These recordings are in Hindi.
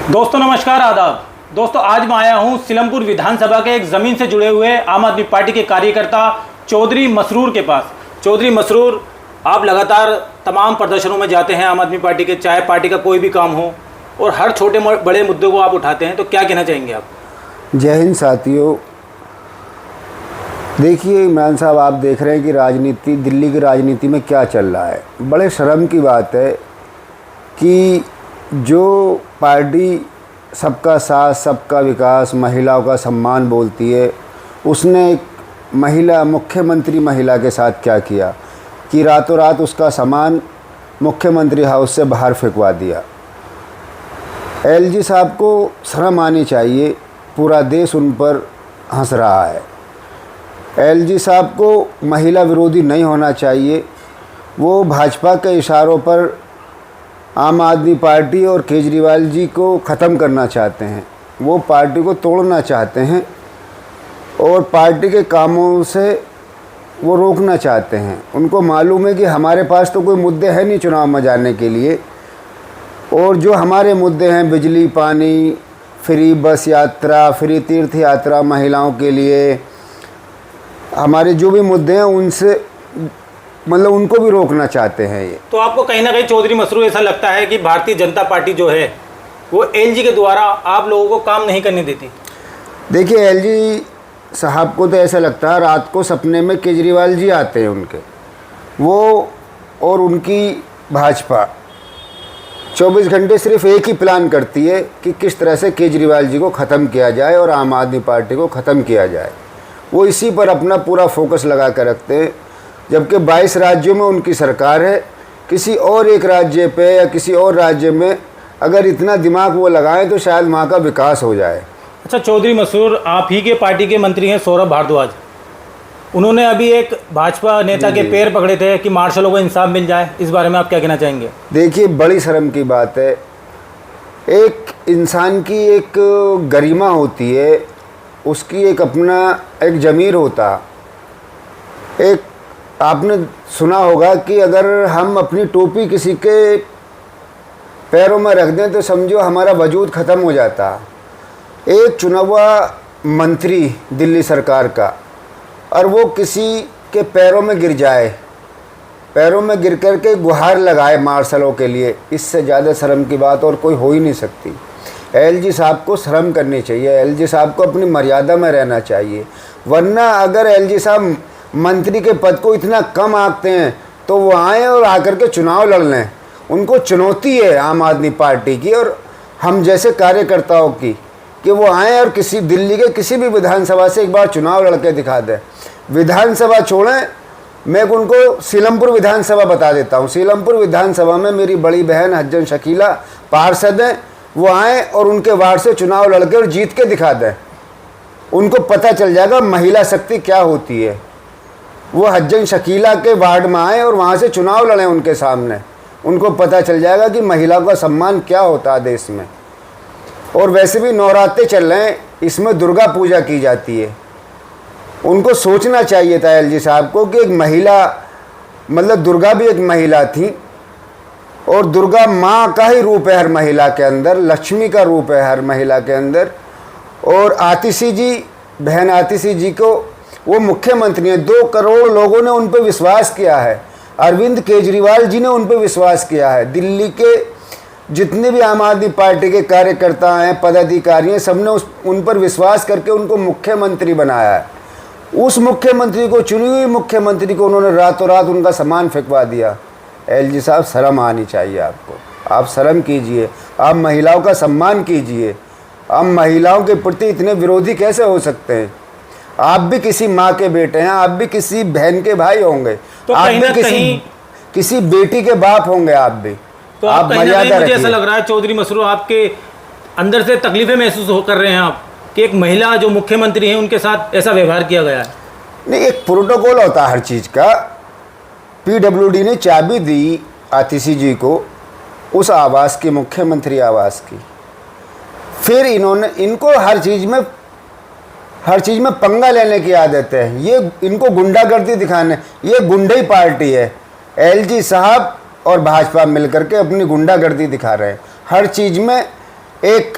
दोस्तों नमस्कार, आदाब। दोस्तों आज मैं आया हूं सीलमपुर विधानसभा के एक ज़मीन से जुड़े हुए आम आदमी पार्टी के कार्यकर्ता चौधरी मसरूर के पास। चौधरी मसरूर, आप लगातार तमाम प्रदर्शनों में जाते हैं आम आदमी पार्टी के, चाहे पार्टी का कोई भी काम हो, और हर छोटे बड़े मुद्दे को आप उठाते हैं, तो क्या कहना चाहेंगे आप? जय हिंद साथियों। देखिए इमरान साहब, आप देख रहे हैं कि राजनीति, दिल्ली की राजनीति में क्या चल रहा है। बड़े शर्म की बात है कि जो पार्टी सबका साथ, सबका विकास, महिलाओं का सम्मान बोलती है, उसने एक महिला, मुख्यमंत्री महिला के साथ क्या किया कि रातों रात उसका सामान मुख्यमंत्री हाउस से बाहर फेंकवा दिया। एलजी साहब को शर्म आनी चाहिए, पूरा देश उन पर हंस रहा है। एलजी साहब को महिला विरोधी नहीं होना चाहिए। वो भाजपा के इशारों पर आम आदमी पार्टी और केजरीवाल जी को ख़त्म करना चाहते हैं। वो पार्टी को तोड़ना चाहते हैं और पार्टी के कामों से वो रोकना चाहते हैं। उनको मालूम है कि हमारे पास तो कोई मुद्दे हैं नहीं चुनाव में जाने के लिए, और जो हमारे मुद्दे हैं, बिजली, पानी, फ्री बस यात्रा, फ्री तीर्थ यात्रा महिलाओं के लिए, हमारे जो भी मुद्दे हैं उनसे मतलब उनको भी रोकना चाहते हैं ये। तो आपको कहीं ना कहीं चौधरी मसरूर ऐसा लगता है कि भारतीय जनता पार्टी जो है वो एलजी के द्वारा आप लोगों को काम नहीं करने देती? देखिए, एलजी साहब को तो ऐसा लगता है, रात को सपने में केजरीवाल जी आते हैं उनके, वो और उनकी भाजपा 24 घंटे सिर्फ एक ही प्लान करती है कि किस तरह से केजरीवाल जी को ख़त्म किया जाए और आम आदमी पार्टी को ख़त्म किया जाए। वो इसी पर अपना पूरा फोकस लगा कर रखते हैं, जबकि 22 राज्यों में उनकी सरकार है। किसी और एक राज्य पे या किसी और राज्य में अगर इतना दिमाग वो लगाएं तो शायद वहाँ का विकास हो जाए। अच्छा चौधरी मसरूर, आप ही के पार्टी के मंत्री हैं सौरभ भारद्वाज, उन्होंने अभी एक भाजपा नेता के पैर पकड़े थे कि मार्शलों को इंसाफ मिल जाए, इस बारे में आप क्या कहना चाहेंगे? देखिए, बड़ी शर्म की बात है। एक इंसान की एक गरिमा होती है, उसकी एक अपना एक ज़मीर होता। एक आपने सुना होगा कि अगर हम अपनी टोपी किसी के पैरों में रख दें तो समझो हमारा वजूद ख़त्म हो जाता। एक चुना हुआ मंत्री दिल्ली सरकार का, और वो किसी के पैरों में गिर जाए, पैरों में गिर कर के गुहार लगाए मार्शलों के लिए, इससे ज़्यादा शर्म की बात और कोई हो ही नहीं सकती। एलजी साहब को शर्म करनी चाहिए, एलजी साहब को अपनी मर्यादा में रहना चाहिए। वरना अगर एलजी साहब मंत्री के पद को इतना कम आंकते हैं तो वो आएँ और आकर के चुनाव लड़ लें। उनको चुनौती है आम आदमी पार्टी की और हम जैसे कार्यकर्ताओं की कि वो आएँ और किसी दिल्ली के किसी भी विधानसभा से एक बार चुनाव लड़के दिखा दें। विधानसभा छोड़ें, मैं उनको सीलमपुर विधानसभा बता देता हूँ। सीलमपुर विधानसभा में मेरी बड़ी बहन हज्जन शकीला पार्षद हैं, वो आएँ और उनके वार्ड से चुनाव लड़के और जीत के दिखा दें। उनको पता चल जाएगा महिला शक्ति क्या होती है। वो हज्जन शकीला के वार्ड में आए और वहाँ से चुनाव लड़ें उनके सामने, उनको पता चल जाएगा कि महिलाओं का सम्मान क्या होता है देश में। और वैसे भी नवरात्रे चल रहे हैं, इसमें दुर्गा पूजा की जाती है। उनको सोचना चाहिए था एलजी साहब को कि एक महिला, मतलब दुर्गा भी एक महिला थी, और दुर्गा माँ का ही रूप है हर महिला के अंदर, लक्ष्मी का रूप है हर महिला के अंदर। और आतिशी जी, बहन आतिशी जी को वो मुख्यमंत्री हैं, 2 करोड़ लोगों ने उन पर विश्वास किया है। अरविंद केजरीवाल जी ने उन पर विश्वास किया है। दिल्ली के जितने भी आम आदमी पार्टी के कार्यकर्ता हैं, पदाधिकारी हैं, सबने उन पर विश्वास करके उनको मुख्यमंत्री बनाया है। उस मुख्यमंत्री को, चुनी हुई मुख्यमंत्री को उन्होंने रातों रात उनका सामान फेंकवा दिया। एलजी साहब, शर्म आनी चाहिए आपको। आप शर्म कीजिए, आप महिलाओं का सम्मान कीजिए। आप महिलाओं के प्रति इतने विरोधी कैसे हो सकते हैं? आप भी किसी माँ के बेटे हैं, आप भी किसी बहन के भाई होंगे, तो आप कहीं भी किसी बेटी के बाप होंगे। आप भी तो आप मर्यादा रखिए। मुझे ऐसा लग रहा है चौधरी मसरूर, आपके अंदर से तकलीफें महसूस कर रहे हैं आप कि एक महिला जो मुख्यमंत्री हैं उनके साथ ऐसा व्यवहार किया गया है। नहीं, एक प्रोटोकॉल होता है हर चीज़ का। पीडब्ल्यूडी ने चाबी दी आतिशी जी को उस आवास की, मुख्यमंत्री आवास की। फिर इनको हर चीज़ में पंगा लेने की आदत है। ये इनको गुंडागर्दी दिखाने, ये गुंडई पार्टी है। एलजी साहब और भाजपा मिलकर के अपनी गुंडागर्दी दिखा रहे हैं। हर चीज़ में एक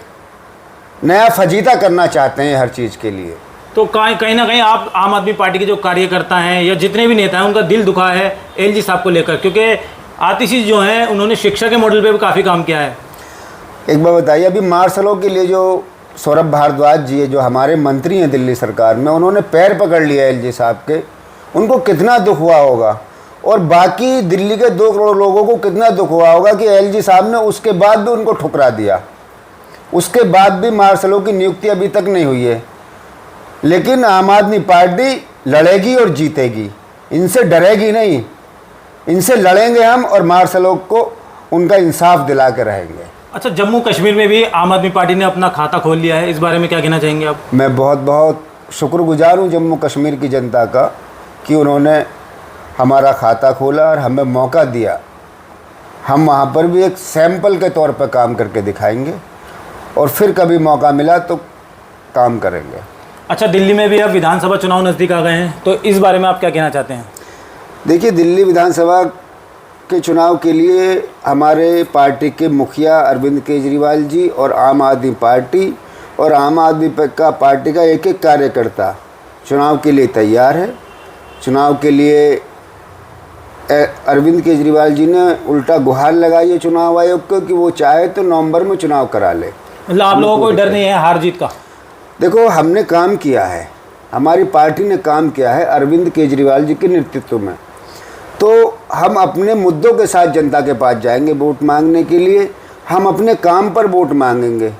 नया फजीता करना चाहते हैं हर चीज़ के लिए। तो कहीं ना कहीं आप आम आदमी पार्टी के जो कार्यकर्ता हैं या जितने भी नेता हैं उनका दिल दुखा है एलजी साहब को लेकर, क्योंकि आतिशी जो हैं उन्होंने शिक्षा के मॉडल पे भी काफ़ी काम किया है। एक बार बताइए, अभी मार्शलों के लिए जो सौरभ भारद्वाज जी है, जो हमारे मंत्री हैं दिल्ली सरकार में, उन्होंने पैर पकड़ लिया एलजी साहब के, उनको कितना दुख हुआ होगा, और बाकी दिल्ली के 2 करोड़ लोगों को कितना दुख हुआ होगा कि एलजी साहब ने उसके बाद भी उनको ठुकरा दिया। उसके बाद भी मार्शलों की नियुक्ति अभी तक नहीं हुई है। लेकिन आम आदमी पार्टी लड़ेगी और जीतेगी, इनसे डरेगी नहीं, इनसे लड़ेंगे हम और मार्शलों को उनका इंसाफ दिला के रहेंगे। अच्छा, जम्मू कश्मीर में भी आम आदमी पार्टी ने अपना खाता खोल लिया है, इस बारे में क्या कहना चाहेंगे आप? मैं बहुत बहुत शुक्रगुजार हूँ जम्मू कश्मीर की जनता का कि उन्होंने हमारा खाता खोला और हमें मौका दिया। हम वहाँ पर भी एक सैंपल के तौर पर काम करके दिखाएंगे और फिर कभी मौका मिला तो काम करेंगे। अच्छा, दिल्ली में भी अब विधानसभा चुनाव नज़दीक आ गए हैं, तो इस बारे में आप क्या कहना चाहते हैं? देखिए, दिल्ली विधानसभा के चुनाव के लिए हमारे पार्टी के मुखिया अरविंद केजरीवाल जी और आम आदमी पार्टी और आम आदमी पार्टी का एक एक कार्यकर्ता चुनाव के लिए तैयार है। चुनाव के लिए अरविंद केजरीवाल जी ने उल्टा गुहार लगाई है चुनाव आयोग को कि वो चाहे तो नवंबर में चुनाव करा ले। मतलब आप लोगों को डर नहीं है हार जीत का? देखो, हमने काम किया है, हमारी पार्टी ने काम किया है अरविंद केजरीवाल जी के नेतृत्व में, तो हम अपने मुद्दों के साथ जनता के पास जाएंगे वोट मांगने के लिए। हम अपने काम पर वोट मांगेंगे।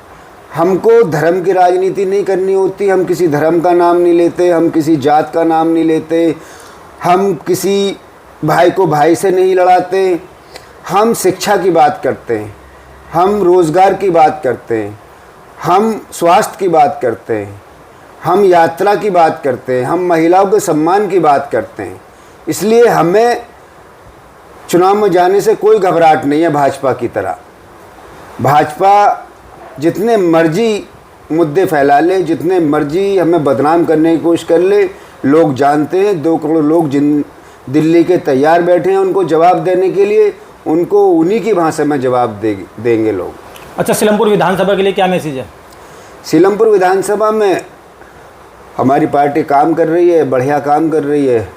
हमको धर्म की राजनीति नहीं करनी होती, हम किसी धर्म का नाम नहीं लेते, हम किसी जात का नाम नहीं लेते, हम किसी भाई को भाई से नहीं लड़ाते। हम शिक्षा की बात करते हैं, हम रोज़गार की बात करते हैं, हम स्वास्थ्य की बात करते हैं, हम यात्रा की बात करते हैं, हम महिलाओं के सम्मान की बात करते हैं। इसलिए हमें चुनाव में जाने से कोई घबराहट नहीं है भाजपा की तरह। भाजपा जितने मर्जी मुद्दे फैला ले, जितने मर्जी हमें बदनाम करने की कोशिश कर ले, लोग जानते हैं 2 करोड़ लोग जिन दिल्ली के तैयार बैठे हैं उनको जवाब देने के लिए, उनको उन्हीं की भाषा में जवाब देंगे लोग। अच्छा, सीलमपुर विधानसभा के लिए क्या मैसेज है? सीलमपुर विधानसभा में हमारी पार्टी काम कर रही है, बढ़िया काम कर रही है,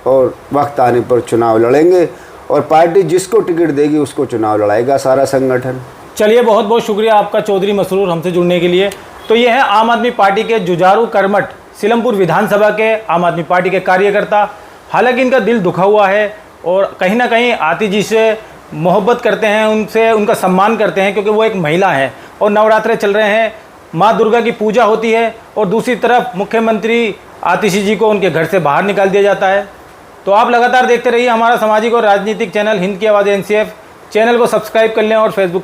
और वक्त आने पर चुनाव लड़ेंगे और पार्टी जिसको टिकट देगी उसको चुनाव लड़ाएगा सारा संगठन। चलिए, बहुत बहुत शुक्रिया आपका चौधरी मसरूर हमसे जुड़ने के लिए। तो ये है आम आदमी पार्टी के जुझारू कर्मठ सीलमपुर विधानसभा के आम आदमी पार्टी के कार्यकर्ता। हालांकि इनका दिल दुखा हुआ है और कहीं ना कहीं आतिशी जी से मोहब्बत करते हैं, उनसे उनका सम्मान करते हैं, क्योंकि वो एक महिला है और नवरात्रे चल रहे हैं, माँ दुर्गा की पूजा होती है, और दूसरी तरफ मुख्यमंत्री आतिशी जी को उनके घर से बाहर निकाल दिया जाता है। तो आप लगातार देखते रहिए हमारा सामाजिक और राजनीतिक चैनल हिंद की आवाज़ NCF। चैनल को सब्सक्राइब कर लें और फेसबुक